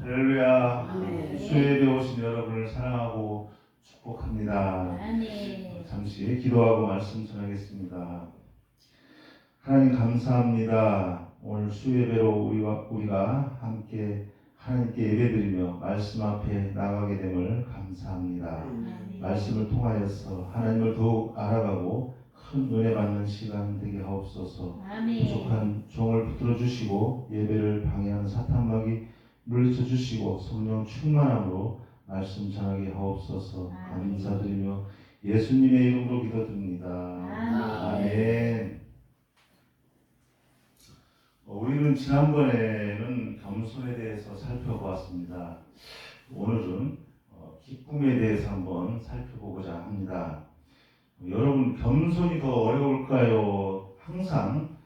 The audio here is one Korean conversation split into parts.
할렐루야. 아멘. 수요일에 오신 여러분을 사랑하고 축복합니다. 아멘. 잠시 기도하고 말씀 전하겠습니다. 하나님 감사합니다. 오늘 수요예배로 우리가 함께 하나님께 예배드리며 말씀 앞에 나가게 됨을 감사합니다. 아멘. 말씀을 통하여서 하나님을 더욱 알아가고 큰 은혜 받는 시간 되게 하옵소서. 아멘. 부족한 종을 붙들어 주시고 예배를 방해하는 사탄마귀 물리쳐 주시고 성령 충만함으로 말씀 전하게 하옵소서. 아멘. 감사드리며 예수님의 이름으로 기도드립니다. 아멘. 우리는 지난번에는 겸손에 대해서 살펴보았습니다. 오늘은 기쁨에 대해서 한번 살펴보고자 합니다. 여러분, 겸손이 더 어려울까요? 항상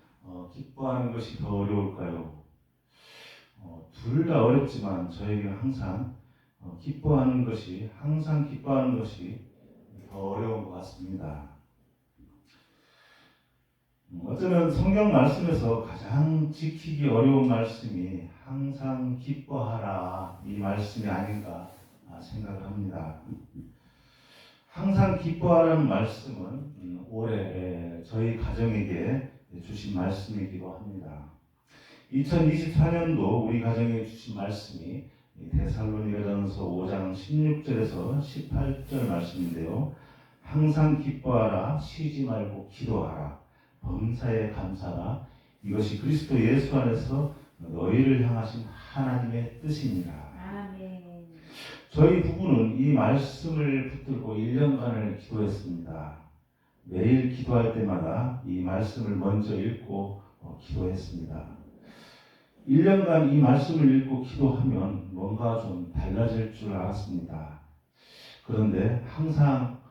기뻐하는 것이 더 어려울까요? 둘 다 어렵지만 저에게는 항상 기뻐하는 것이 더 어려운 것 같습니다. 어쩌면 성경 말씀에서 가장 지키기 어려운 말씀이 항상 기뻐하라 이 말씀이 아닌가 생각을 합니다. 항상 기뻐하라는 말씀은 올해 저희 가정에게 주신 말씀이기도 합니다. 2024년도 우리 가정에 주신 말씀이 데살로니가전서 5장 16절에서 18절 말씀인데요. 항상 기뻐하라, 쉬지 말고 기도하라, 범사에 감사하라, 이것이 그리스도 예수 안에서 너희를 향하신 하나님의 뜻입니다. 아멘. 저희 부부는 이 말씀을 붙들고 1년간을 기도했습니다. 매일 기도할 때마다 이 말씀을 먼저 읽고 기도했습니다. 1년간 이 말씀을 읽고 기도하면 뭔가 좀 달라질 줄 알았습니다. 그런데 항상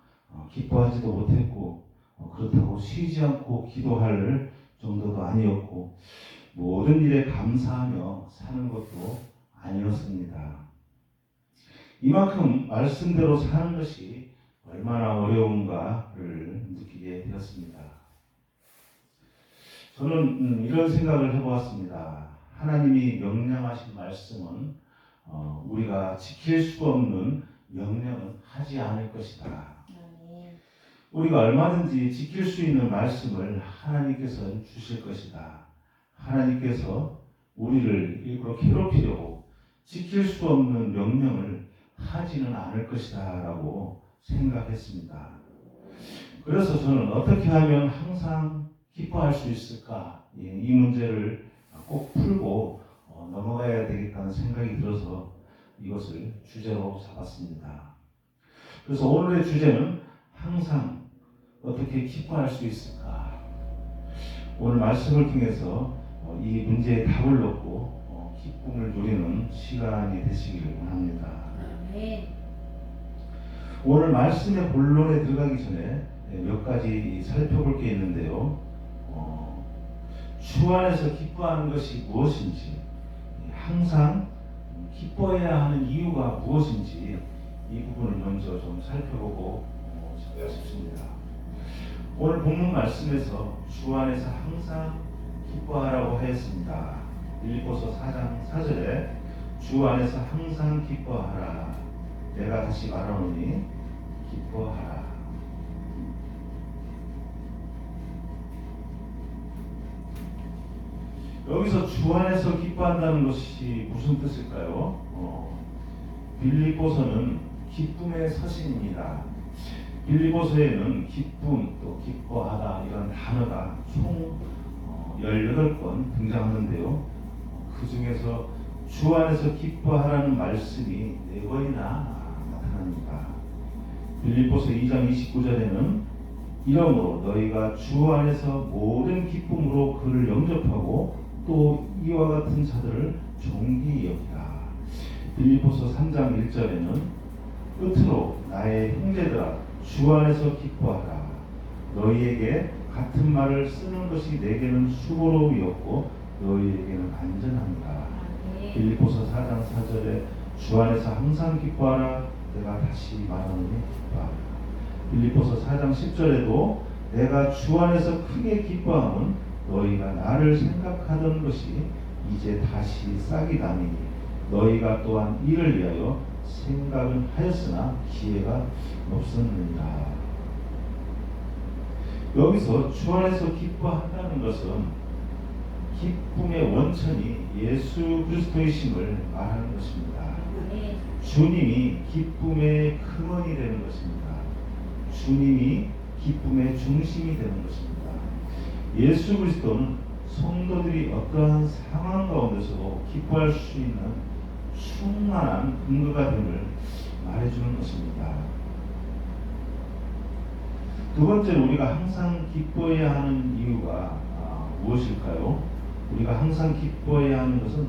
기뻐하지도 못했고 그렇다고 쉬지 않고 기도할 정도도 아니었고 모든 일에 감사하며 사는 것도 아니었습니다. 이만큼 말씀대로 사는 것이 얼마나 어려운가를 느끼게 되었습니다. 저는 이런 생각을 해보았습니다. 하나님이 명령하신 말씀은 우리가 지킬 수 없는 명령은 하지 않을 것이다. 아멘. 우리가 얼마든지 지킬 수 있는 말씀을 하나님께서 주실 것이다. 하나님께서 우리를 일부러 괴롭히려고 지킬 수 없는 명령을 하지는 않을 것이다 라고 생각했습니다. 그래서 저는 어떻게 하면 항상 기뻐할 수 있을까? 이 문제를 꼭 풀고 넘어가야 되겠다는 생각이 들어서 이것을 주제로 잡았습니다. 그래서 오늘의 주제는 항상 어떻게 기뻐할 수 있을까? 오늘 말씀을 통해서 이 문제에 답을 얻고 기쁨을 누리는 시간이 되시기를 원합니다. 아멘. 오늘 말씀의 본론에 들어가기 전에 몇 가지 살펴볼 게 있는데요. 주 안에서 기뻐하는 것이 무엇인지, 항상 기뻐해야 하는 이유가 무엇인지 이 부분을 먼저 좀 살펴보고 싶습니다. 오늘 본문 말씀에서 주 안에서 항상 기뻐하라고 하였습니다. 빌립보서 4장 4절에 주 안에서 항상 기뻐하라. 내가 다시 말하노니 기뻐하라. 여기서 주 안에서 기뻐한다는 것이 무슨 뜻일까요? 빌립보서는 기쁨의 서신입니다. 빌립보서에는 기쁨, 또 기뻐하다 이런 단어가 총 18번 등장하는데요. 그 중에서 주 안에서 기뻐하라는 말씀이 4번이나 나타납니다. 빌립보서 2장 29절에는 이러므로 너희가 주 안에서 모든 기쁨으로 그를 영접하고 또 이와 같은 자들을 존귀히 여기라. 빌립보서 3장 1절에는 끝으로 나의 형제들아 주 안에서 기뻐하라. 너희에게 같은 말을 쓰는 것이 내게는 수고로움이었고 너희에게는 안전합니다. 빌립보서 4장 4절에 주 안에서 항상 기뻐하라. 내가 다시 말하노니 기뻐하라. 빌립보서 4장 10절에도 내가 주 안에서 크게 기뻐함은 너희가 나를 생각하던 것이 이제 다시 싹이 나니 너희가 또한 이를 위하여 생각은 하였으나 기회가 없었느니라. 여기서 주 안에서 기뻐한다는 것은 기쁨의 원천이 예수 그리스도이심을 말하는 것입니다. 아멘. 주님이 기쁨의 근원이 되는 것입니다. 주님이 기쁨의 중심이 되는 것입니다. 예수 그리스도는 성도들이 어떠한 상황 가운데서도 기뻐할 수 있는 충만한 근거가 됨을 말해주는 것입니다. 두 번째로 우리가 항상 기뻐해야 하는 이유가 무엇일까요? 우리가 항상 기뻐해야 하는 것은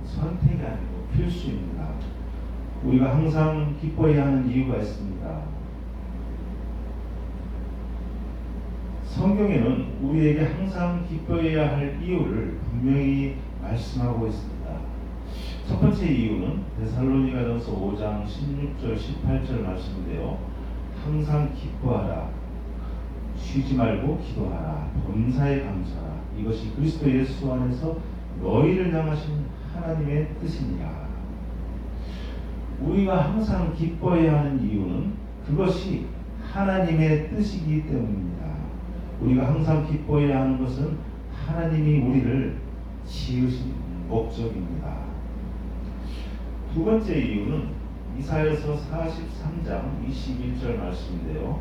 선택이 아니고 필수입니다. 우리가 항상 기뻐해야 하는 이유가 있습니다. 성경에는 우리에게 항상 기뻐해야 할 이유를 분명히 말씀하고 있습니다. 첫 번째 이유는 데살로니가전서 5장 16절 18절 말씀인데요. 항상 기뻐하라, 쉬지 말고 기도하라, 범사에 감사하라. 이것이 그리스도 예수 안에서 너희를 향하신 하나님의 뜻이니라. 우리가 항상 기뻐해야 하는 이유는 그것이 하나님의 뜻이기 때문입니다. 우리가 항상 기뻐해야 하는 것은 하나님이 우리를 지으신 목적입니다. 두 번째 이유는 이사야서 43장 21절 말씀인데요.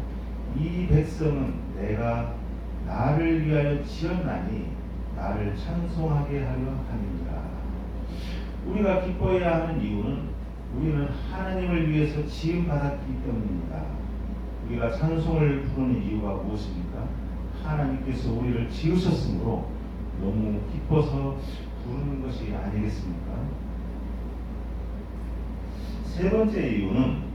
이 백성은 내가 나를 위하여 지었나니 나를 찬송하게 하려 함이니라. 우리가 기뻐해야 하는 이유는 우리는 하나님을 위해서 지음 받았기 때문입니다. 우리가 찬송을 부르는 이유가 무엇입니까? 하나님께서 우리를 지으셨으므로 너무 기뻐서 부르는 것이 아니겠습니까? 세 번째 이유는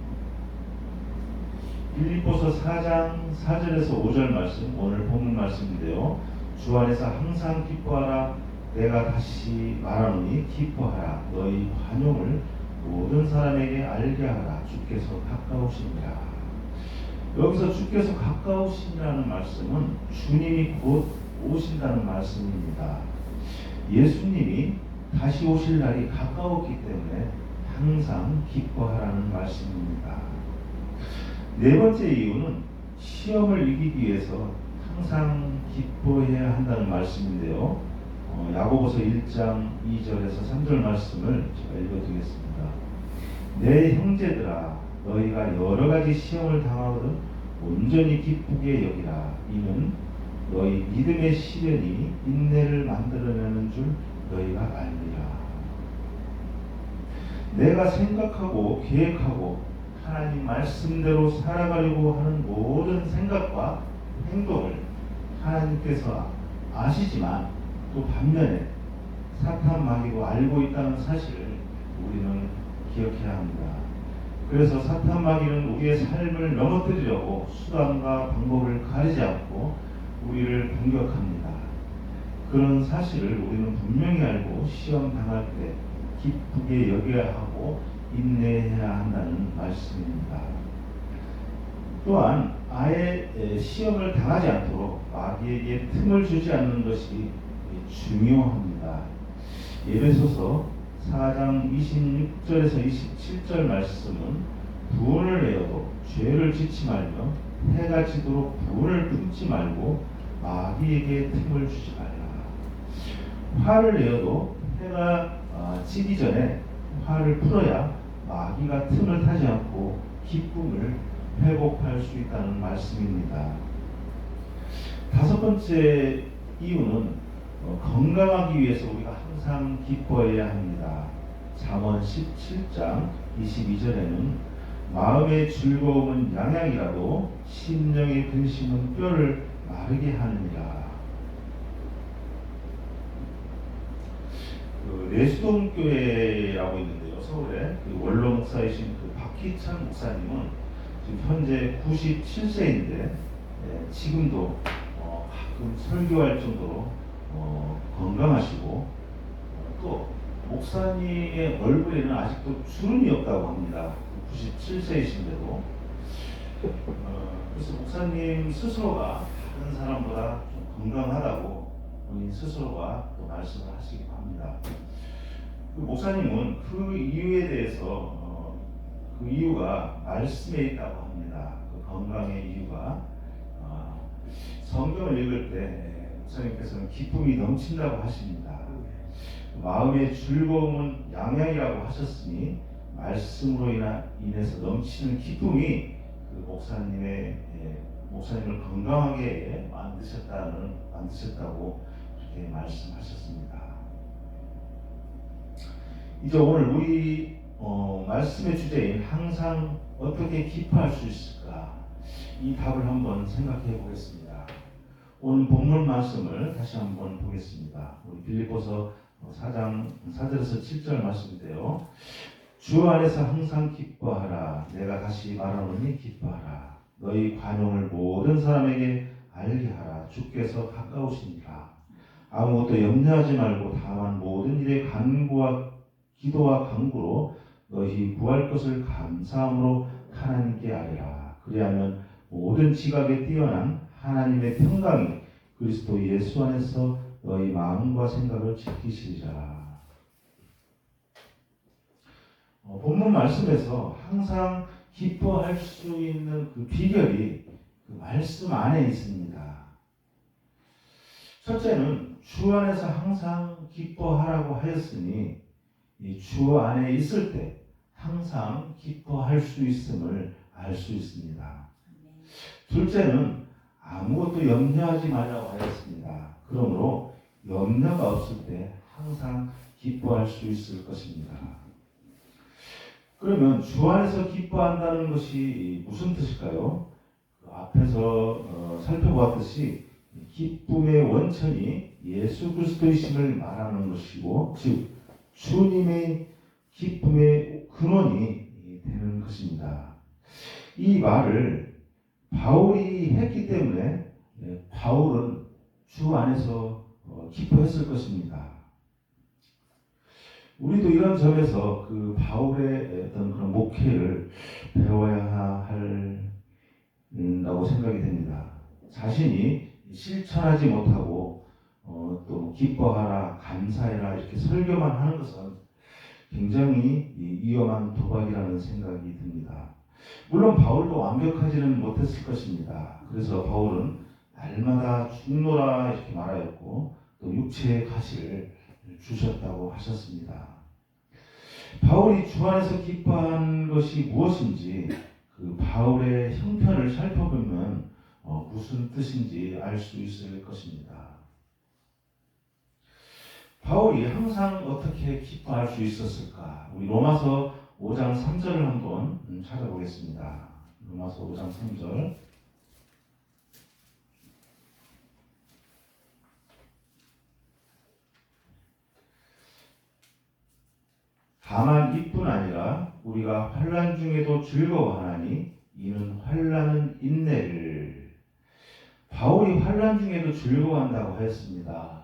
빌립보서 4장 4절에서 5절 말씀, 오늘 본문 말씀인데요. 주 안에서 항상 기뻐하라. 내가 다시 말하노니 기뻐하라. 너희 환영을 모든 사람에게 알게 하라. 주께서 가까우시니라. 여기서 주께서 가까우시니라는 말씀은 주님이 곧 오신다는 말씀입니다. 예수님이 다시 오실 날이 가까웠기 때문에 항상 기뻐하라는 말씀입니다. 네 번째 이유는 시험을 이기기 위해서 항상 기뻐해야 한다는 말씀인데요. 야고보서 1장 2절에서 3절 말씀을 제가 읽어드리겠습니다. 내 형제들아, 너희가 여러 가지 시험을 당하거든 온전히 기쁘게 여기라. 이는 너희 믿음의 시련이 인내를 만들어내는 줄 너희가 알리라. 내가 생각하고 계획하고 하나님 말씀대로 살아가려고 하는 모든 생각과 행동을 하나님께서 아시지만 또 반면에 사탄 마귀도 알고 있다는 사실을 우리는 기억해야 합니다. 그래서 사탄 마귀는 우리의 삶을 넘어뜨리려고 수단과 방법을 가리지 않고 우리를 공격합니다. 그런 사실을 우리는 분명히 알고 시험 당할 때 기쁘게 여겨야 하고 인내해야 한다는 말씀입니다. 또한 아예 시험을 당하지 않도록 마귀에게 틈을 주지 않는 것이 중요합니다. 에베소서 4장 26절에서 27절 말씀은 부은을 내어도 죄를 짓지 말며 해가 지도록 부은을 끊지 말고 마귀에게 틈을 주지 말라. 화를 내어도 해가 지기 전에 화를 풀어야 마귀가 틈을 타지 않고 기쁨을 회복할 수 있다는 말씀입니다. 다섯 번째 이유는 건강하기 위해서 우리가 항상 기뻐해야 합니다. 잠언 17장 22절에는 마음의 즐거움은 양약이라도 심령의 근심은 뼈를 마르게 하느니라. 내수동 교회라고 있는데요, 서울에 원로 목사이신 박희찬 목사님은 지금 현재 97세인데 지금도 가끔 설교할 정도로 건강하시고 또 목사님의 얼굴에는 아직도 주름이 없다고 합니다. 97세이신데도 그래서 목사님 스스로가 다른 사람보다 좀 건강하다고 본인 스스로가 또 말씀을 하시기도 합니다. 그 목사님은 그 이유에 대해서 그 이유가 말씀에 있다고 합니다. 그 건강의 이유가 성경을 읽을 때 목사님께서는 기쁨이 넘친다고 하십니다. 마음의 즐거움은 양양이라고 하셨으니 말씀으로 인해서 넘치는 기쁨이 그 목사님을 건강하게 만드셨다고 그렇게 말씀하셨습니다. 이제 오늘 우리 말씀의 주제인 항상 어떻게 기뻐할 수 있을까, 이 답을 한번 생각해 보겠습니다. 오늘 본문 말씀을 다시 한번 보겠습니다. 우리 빌립보서 4장 4절에서 7절 말씀인데요. 주 안에서 항상 기뻐하라. 내가 다시 말하노니 기뻐하라. 너희 관용을 모든 사람에게 알게 하라. 주께서 가까우시니라. 아무것도 염려하지 말고 다만 모든 일에 간구와 기도와 간구로 너희 구할 것을 감사함으로 하나님께 아뢰라. 그리하면 모든 지각에 뛰어난 하나님의 평강이 그리스도 예수 안에서 너희 마음과 생각을 지키시리라. 본문 말씀에서 항상 기뻐할 수 있는 그 비결이 그 말씀 안에 있습니다. 첫째는 주 안에서 항상 기뻐하라고 하였으니 이 주 안에 있을 때 항상 기뻐할 수 있음을 알 수 있습니다. 둘째는 아무것도 염려하지 말라고 하였습니다. 그러므로 염려가 없을 때 항상 기뻐할 수 있을 것입니다. 그러면 주 안에서 기뻐한다는 것이 무슨 뜻일까요? 그 앞에서 살펴보았듯이 기쁨의 원천이 예수 그리스도이심을 말하는 것이고, 즉 주님의 기쁨의 근원이 되는 것입니다. 이 말을 바울이 했기 때문에 바울은 주 안에서 기뻐했을 것입니다. 우리도 이런 점에서 그 바울의 어떤 그런 목회를 배워야 한다고 생각이 됩니다. 자신이 실천하지 못하고 또 기뻐하라, 감사해라 이렇게 설교만 하는 것은 굉장히 위험한 도박이라는 생각이 듭니다. 물론 바울도 완벽하지는 못했을 것입니다. 그래서 바울은 날마다 죽노라 이렇게 말하였고 또 육체의 가시를 주셨다고 하셨습니다. 바울이 주 안에서 기뻐한 것이 무엇인지 그 바울의 형편을 살펴보면 무슨 뜻인지 알 수 있을 것입니다. 바울이 항상 어떻게 기뻐할 수 있었을까? 우리 로마서 5장 3절을 한번 찾아보겠습니다. 로마서 5장 3절. 다만 이뿐 아니라 우리가 환난 중에도 즐거워하나니 이는 환난은 인내를. 바울이 환난 중에도 즐거워한다고 하였습니다.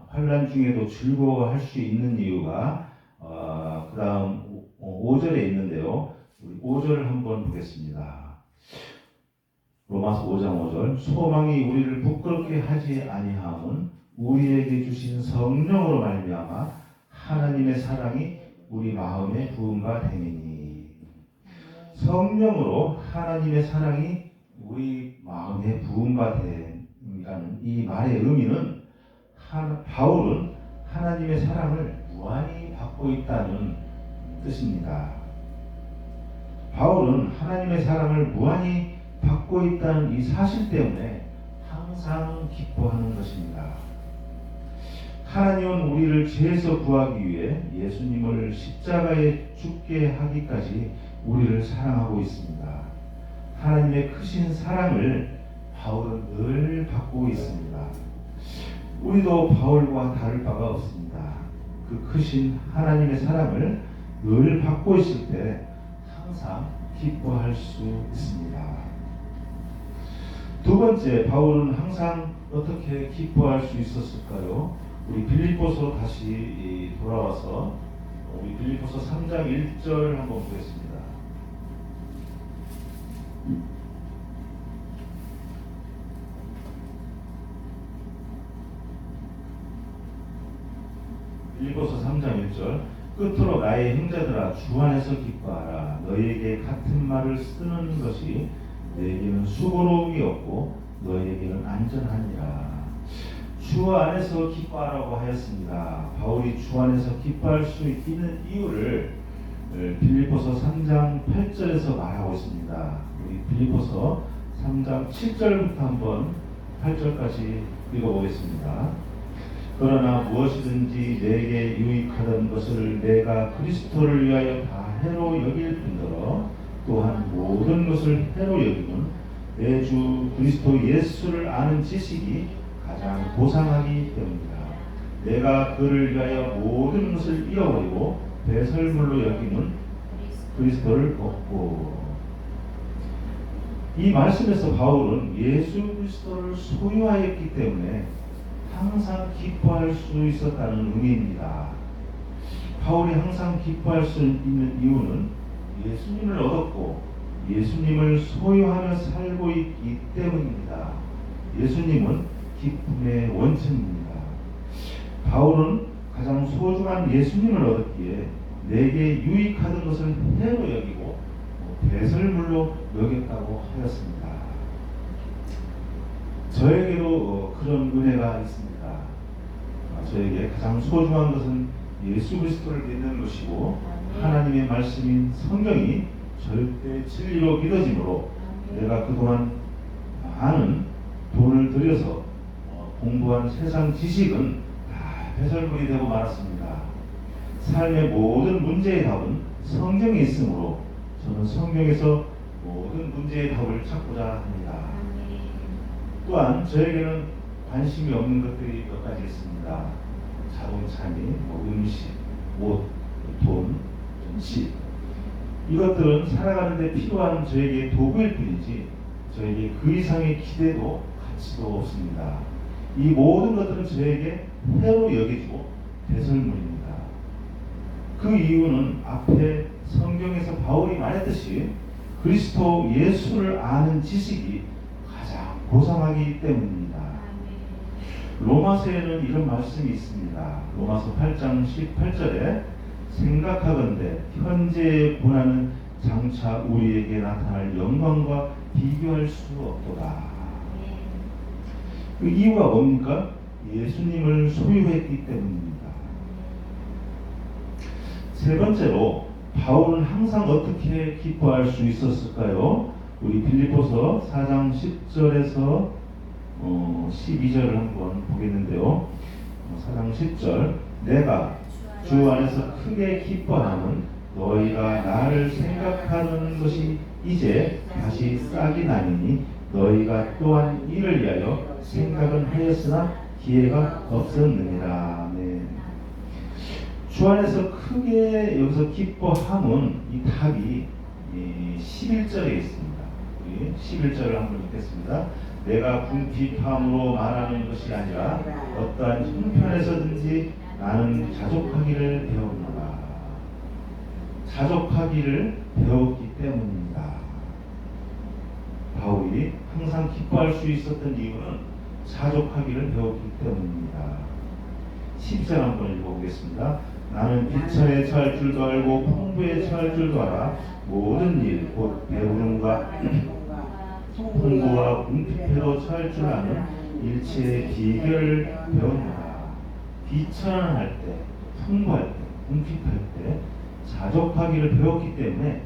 환난 중에도 즐거워할 수 있는 이유가 그 다음 5절에 있는데요. 우리 5절을 한번 보겠습니다. 로마서 5장 5절. 소망이 우리를 부끄럽게 하지 아니함은 우리에게 주신 성령으로 말미암아 하나님의 사랑이 우리 마음에 부은 바 됨이니. 성령으로 하나님의 사랑이 우리 마음에 부은 바 됨이라는 이 말의 의미는 바울은 하나님의 사랑을 무한히 받고 있다는 뜻입니다. 바울은 하나님의 사랑을 무한히 받고 있다는 이 사실 때문에 항상 기뻐하는 것입니다. 하나님은 우리를 죄에서 구하기 위해 예수님을 십자가에 죽게 하기까지 우리를 사랑하고 있습니다. 하나님의 크신 사랑을 바울은 늘 받고 있습니다. 우리도 바울과 다를 바가 없습니다. 그 크신 하나님의 사랑을 늘 받고 있을 때 항상 기뻐할 수 있습니다. 두 번째, 바울은 항상 어떻게 기뻐할 수 있었을까요? 우리 빌립보서 다시 돌아와서 우리 빌립보서 3장 1절 한번 보겠습니다. 빌립보서 3장 1절. 끝으로 나의 형제들아 주 안에서 기뻐하라. 너희에게 같은 말을 쓰는 것이 너희에게는 수고로움이 없고 너희에게는 안전하니라. 주 안에서 기뻐하라고 하였습니다. 바울이 주 안에서 기뻐할 수 있는 이유를 빌립보서 3장 8절에서 말하고 있습니다. 우리 빌립보서 3장 7절부터 한번 8절까지 읽어보겠습니다. 그러나 무엇이든지 내게 유익하던 것을 내가 그리스도를 위하여 다 해로 여길 뿐더러 또한 모든 것을 해로 여기는 내 주 그리스도 예수를 아는 지식이 가장 고상하기 때문이다. 내가 그를 위하여 모든 것을 잃어버리고 배설물로 여기는 그리스도를 얻고. 이 말씀에서 바울은 예수 그리스도를 소유하였기 때문에 항상 기뻐할 수 있었다는 의미입니다. 바울이 항상 기뻐할 수 있는 이유는 예수님을 얻었고 예수님을 소유하며 살고 있기 때문입니다. 예수님은 기쁨의 원천입니다. 바울은 가장 소중한 예수님을 얻었기에 내게 유익하던 것을 해로 여기고 배설물로 여겼다고 하였습니다. 저에게도 그런 은혜가 있습니다. 저에게 가장 소중한 것은 예수 그리스도를 믿는 것이고 하나님의 말씀인 성경이 절대 진리로 믿어지므로 내가 그동안 많은 돈을 들여서 공부한 세상 지식은 다 배설물이 되고 말았습니다. 삶의 모든 문제의 답은 성경에 있으므로 저는 성경에서 모든 문제의 답을 찾고자 합니다. 또한 저에게는 관심이 없는 것들이 몇 가지 있습니다. 자동차 및 음식, 옷, 돈, 집. 이것들은 살아가는 데 필요한 저에게 도구일 뿐이지 저에게 그 이상의 기대도 가치도 없습니다. 이 모든 것들은 저에게 해로 여겨지고 배설물입니다. 그 이유는 앞에 성경에서 바울이 말했듯이 그리스도 예수를 아는 지식이 가장 고상하기 때문입니다. 로마서에는 이런 말씀이 있습니다. 로마서 8장 18절에 생각하건대 현재의 고난은 장차 우리에게 나타날 영광과 비교할 수 없도다. 그 이유가 뭡니까? 예수님을 소유했기 때문입니다. 세 번째로 바울은 항상 어떻게 기뻐할 수 있었을까요? 우리 빌립보서 4장 10절에서 12절을 한번 보겠는데요. 4장 10절 내가 주 안에서 크게 기뻐하는 너희가 나를 생각하는 것이 이제 다시 싹이 나니 너희가 또한 이를 위하여 생각은 하였으나 기회가 없었느니라. 네. 주 안에서 크게 여기서 기뻐함은 이 답이 11절에 있습니다. 11절을 한번 읽겠습니다. 내가 궁핍함으로 말하는 것이 아니라 어떠한 형편에서든지 나는 자족하기를 배웠노라. 자족하기를 배웠기 때문입니다. 바울이 항상 기뻐할 수 있었던 이유는 자족하기를 배웠기 때문입니다. 10절 한번 읽어보겠습니다. 나는 비천에 처할 줄도 알고 풍부에 처할 줄도 알아 모든 일 곧 배부름과 풍부와 궁핍해도 처할 줄 아는 일체의 비결을 배웠노라. 비천할 때, 풍부할 때, 궁핍할 때 자족하기를 배웠기 때문에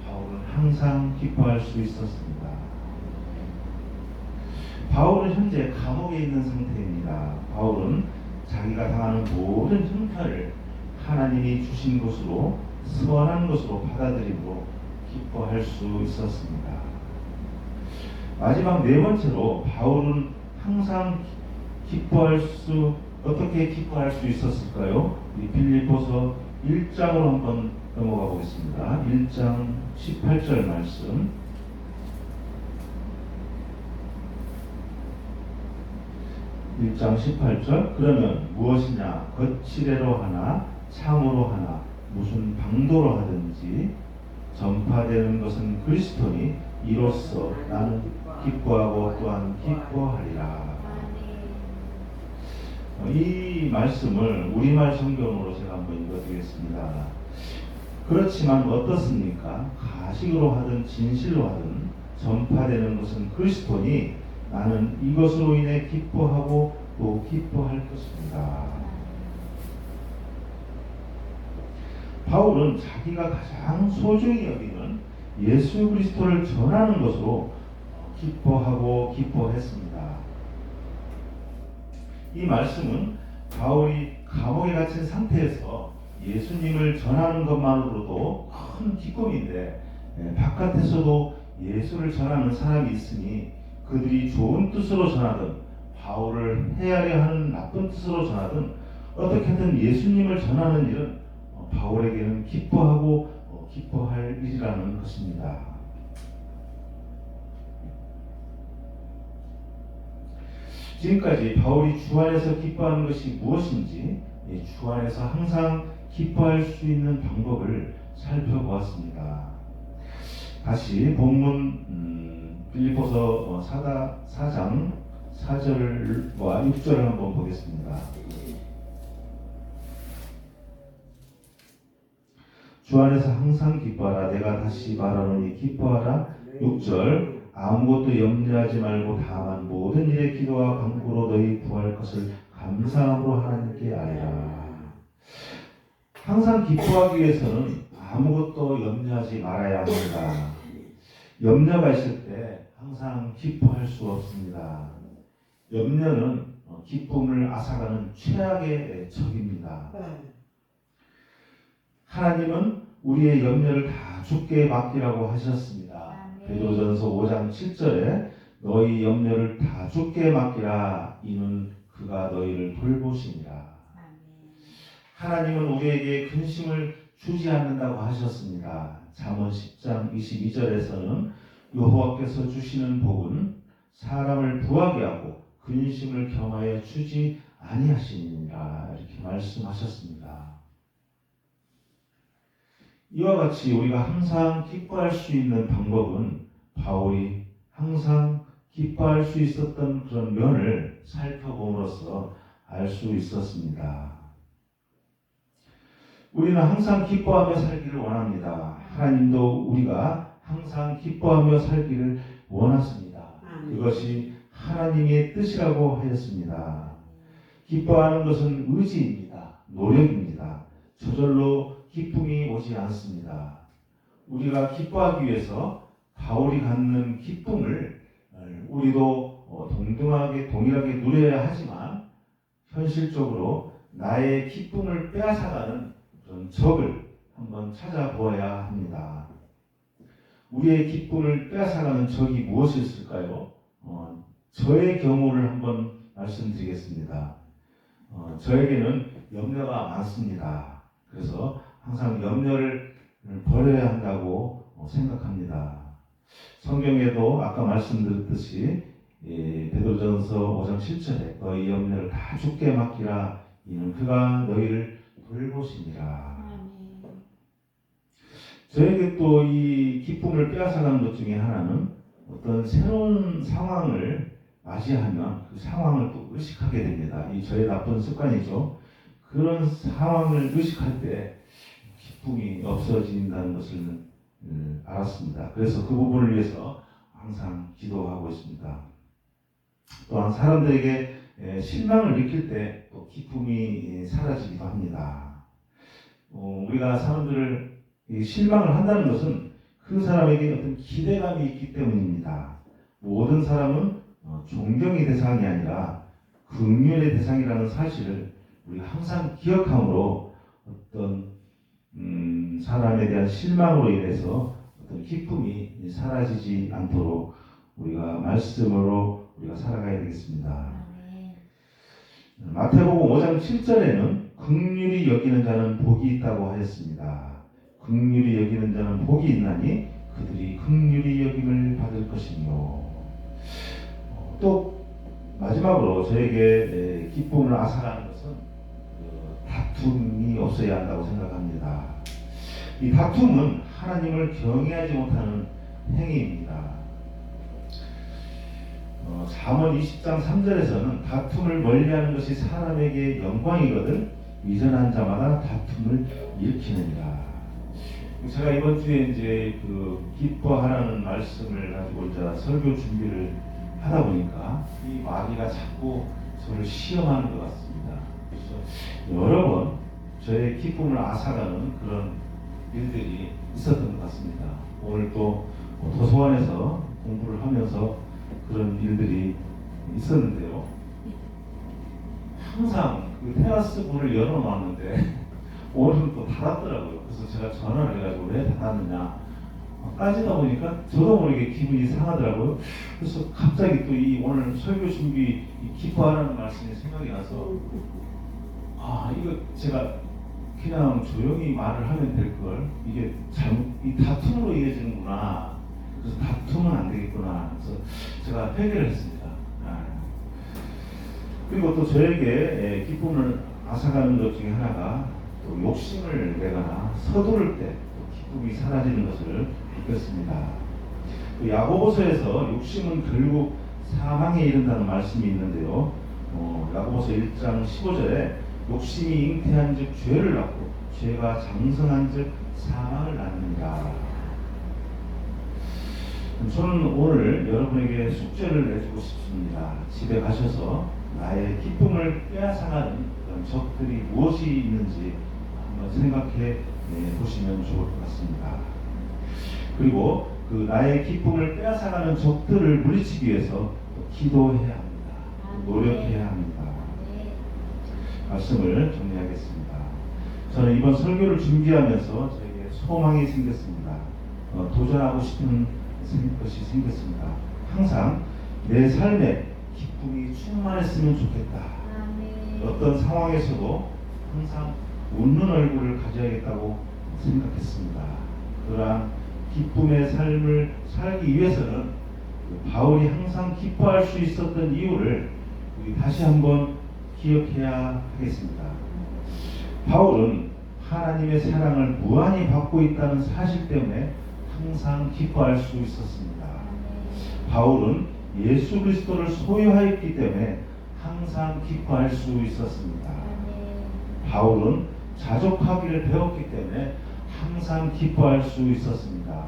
바울은 항상 기뻐할 수 있었습니다. 바울은 현재 감옥에 있는 상태입니다. 바울은 자기가 당하는 모든 형편을 하나님이 주신 것으로 선한 것으로 받아들이고 기뻐할 수 있었습니다. 마지막 네 번째로 바울은 항상 어떻게 기뻐할 수 있었을까요? 이 빌립보서 1장으로 한번 넘어가 보겠습니다. 1장 18절 말씀. 1장 18절 그러면 무엇이냐 거칠애로 하나 참으로 하나 무슨 방도로 하든지 전파되는 것은 그리스도니 이로써 나는 기뻐하고 또한 기뻐하리라. 이 말씀을 우리말 성경으로 제가 한번 읽어드리겠습니다. 그렇지만 어떻습니까? 가식으로 하든 진실로 하든 전파되는 것은 그리스도니 나는 이것으로 인해 기뻐하고 또 기뻐할 것입니다. 바울은 자기가 가장 소중히 여기는 예수 그리스도를 전하는 것으로 기뻐하고 기뻐했습니다. 이 말씀은 바울이 감옥에 갇힌 상태에서 예수님을 전하는 것만으로도 큰 기쁨인데 바깥에서도 예수를 전하는 사람이 있으니 그들이 좋은 뜻으로 전하든 바울을 해하려 하는 나쁜 뜻으로 전하든 어떻게든 예수님을 전하는 일은 바울에게는 기뻐하고 기뻐할 일이라는 것입니다. 지금까지 바울이 주 안에서 기뻐하는 것이 무엇인지 주 안에서 항상 기뻐할 수 있는 방법을 살펴보았습니다. 다시 본문 빌립보서 4장 4절과 6절을 한번 보겠습니다. 주 안에서 항상 기뻐하라. 내가 다시 말하노니 기뻐하라. 6절 아무것도 염려하지 말고 다만 모든 일에 기도와 간구로 너희 구할 것을 감사함으로 하나님께 아뢰라. 항상 기뻐하기 위해서는 아무것도 염려하지 말아야 합니다. 염려가 있을 때 항상 기뻐할 수 없습니다. 염려는 기쁨을 앗아가는 최악의 적입니다. 하나님은 우리의 염려를 다 주께 맡기라고 하셨습니다. 베드로전서 5장 7절에 너희 염려를 다 주께 맡기라. 이는 그가 너희를 돌보시니라. 하나님은 우리에게 근심을 주지 않는다고 하셨습니다. 잠언 10장 22절에서는 여호와께서 주시는 복은 사람을 부하게 하고 근심을 겸하여 주지 아니하시니라. 이렇게 말씀하셨습니다. 이와 같이 우리가 항상 기뻐할 수 있는 방법은 바울이 항상 기뻐할 수 있었던 그런 면을 살펴봄으로써 알 수 있었습니다. 우리는 항상 기뻐하며 살기를 원합니다. 하나님도 우리가 항상 기뻐하며 살기를 원하십니다. 그것이 하나님의 뜻이라고 하였습니다. 기뻐하는 것은 의지입니다. 노력입니다. 저절로 기쁨이 오지 않습니다. 우리가 기뻐하기 위해서 바울이 갖는 기쁨을 우리도 동일하게 누려야 하지만 현실적으로 나의 기쁨을 빼앗아가는 그런 적을 한번 찾아보아야 합니다. 우리의 기쁨을 빼앗아가는 적이 무엇이 있을까요? 저의 경우를 한번 말씀드리겠습니다. 저에게는 염려가 많습니다. 그래서 항상 염려를 버려야 한다고 생각합니다. 성경에도 아까 말씀드렸듯이 베드로전서 5장 7절에 너희 염려를 다 주께 맡기라. 이는 그가 너희를 돌보시니라. 저에게 또 이 기쁨을 빼앗아가는 것 중에 하나는 어떤 새로운 상황을 맞이하면 그 상황을 또 의식하게 됩니다. 이 저의 나쁜 습관이죠. 그런 상황을 의식할 때 기쁨이 없어진다는 것을 알았습니다. 그래서 그 부분을 위해서 항상 기도하고 있습니다. 또한 사람들에게 실망을 느낄 때 또 기쁨이 사라지기도 합니다. 우리가 사람들을 실망을 한다는 것은 그 사람에게 어떤 기대감이 있기 때문입니다. 모든 사람은 존경의 대상이 아니라 긍휼의 대상이라는 사실을 우리가 항상 기억함으로 어떤 사람에 대한 실망으로 인해서 어떤 기쁨이 사라지지 않도록 우리가 말씀으로 우리가 살아가야 되겠습니다. 마태복음 5장 7절에는 긍휼히 여기는 자는 복이 있다고 하였습니다. 긍휼히 여기는 자는 복이 있나니 그들이 긍휼히 여김을 받을 것이며, 또 마지막으로 저에게 기쁨을 앗아가는 것은 다툼이 없어야 한다고 생각합니다. 이 다툼은 하나님을 경외하지 못하는 행위입니다. 잠언 20장 3절에서는 다툼을 멀리하는 것이 사람에게 영광이거든 위선한 자마다 다툼을 일으키느니라. 제가 이번 주에 이제 그 기뻐하라는 말씀을 가지고 이제 설교 준비를 하다 보니까 이 마귀가 자꾸 저를 시험하는 것 같습니다. 그래서 여러 번 저의 기쁨을 앗아가는 그런 일들이 있었던 것 같습니다. 오늘 또 도서관에서 공부를 하면서 그런 일들이 있었는데요. 항상 그 테라스 문을 열어놨는데 오늘은 또 닫았더라고요. 그래서 제가 전화를 해가지고 왜 닫았느냐 따지다 보니까 저도 모르게 기분이 상하더라고요. 그래서 갑자기 또 이 오늘 설교 준비 기뻐하라는 말씀이 생각이 나서 이거 제가 그냥 조용히 말을 하면 될 걸 이게 이 다툼으로 이어지는구나. 그래서 다투면 안 되겠구나. 그래서 제가 회개를 했습니다. 그리고 또 저에게 기쁨을 앗아가는 것 중에 하나가 또 욕심을 내거나 서두를 때 기쁨이 사라지는 것을 느꼈습니다. 그 야고보서에서 욕심은 결국 사망에 이른다는 말씀이 있는데요. 야고보서 1장 15절에 욕심이 잉태한 즉 죄를 낳고 죄가 장성한 즉 사망을 낳는다. 저는 오늘 여러분에게 숙제를 내주고 싶습니다. 집에 가셔서 나의 기쁨을 빼앗아가는 그런 적들이 무엇이 있는지 한번 생각해 보시면 좋을 것 같습니다. 그리고 그 나의 기쁨을 빼앗아가는 적들을 물리치기 위해서 기도해야 합니다. 노력해야 합니다. 말씀을 정리하겠습니다. 저는 이번 설교를 준비하면서 저에게 소망이 생겼습니다. 도전하고 싶은 것이 생겼습니다. 항상 내 삶에 기쁨이 충만했으면 좋겠다. 어떤 상황에서도 항상 웃는 얼굴을 가져야겠다고 생각했습니다. 그러한 기쁨의 삶을 살기 위해서는 바울이 항상 기뻐할 수 있었던 이유를 우리 다시 한번 기억해야 하겠습니다. 바울은 하나님의 사랑을 무한히 받고 있다는 사실 때문에 항상 기뻐할 수 있었습니다. 바울은 예수 그리스도를 소유하였기 때문에 항상 기뻐할 수 있었습니다. 바울은 자족하기를 배웠기 때문에 항상 기뻐할 수 있었습니다.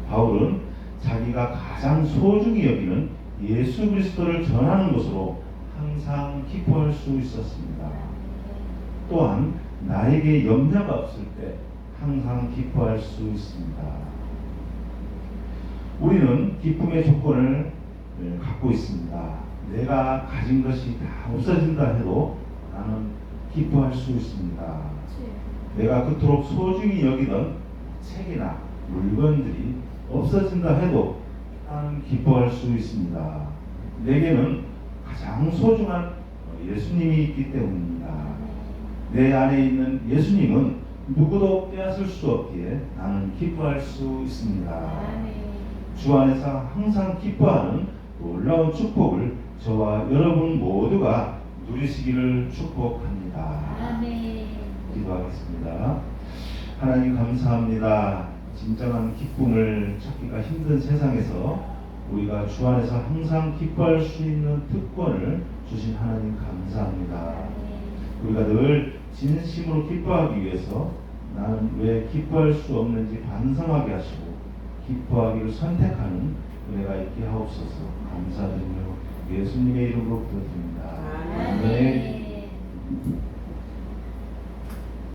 바울은 자기가 가장 소중히 여기는 예수 그리스도를 전하는 것으로 항상 기뻐할 수 있었습니다. 또한 나에게 염려가 없을 때 항상 기뻐할 수 있습니다. 우리는 기쁨의 조건을 갖고 있습니다. 내가 가진 것이 다 없어진다 해도 나는 기뻐할 수 있습니다. 내가 그토록 소중히 여기던 책이나 물건들이 없어진다 해도 나는 기뻐할 수 있습니다. 내게는 가장 소중한 예수님이 있기 때문입니다. 내 안에 있는 예수님은 누구도 빼앗을 수 없기에 나는 기뻐할 수 있습니다. 주 안에서 항상 기뻐하는 놀라운 축복을 저와 여러분 모두가 누리시기를 축복합니다. 기도하겠습니다. 하나님 감사합니다. 진정한 기쁨을 찾기가 힘든 세상에서 우리가 주 안에서 항상 기뻐할 수 있는 특권을 주신 하나님 감사합니다. 우리가 늘 진심으로 기뻐하기 위해서 나는 왜 기뻐할 수 없는지 반성하게 하시고 기뻐하기를 선택하는 은혜가 있게 하옵소서. 감사드리며 예수님의 이름으로 기도드립니다. 아멘.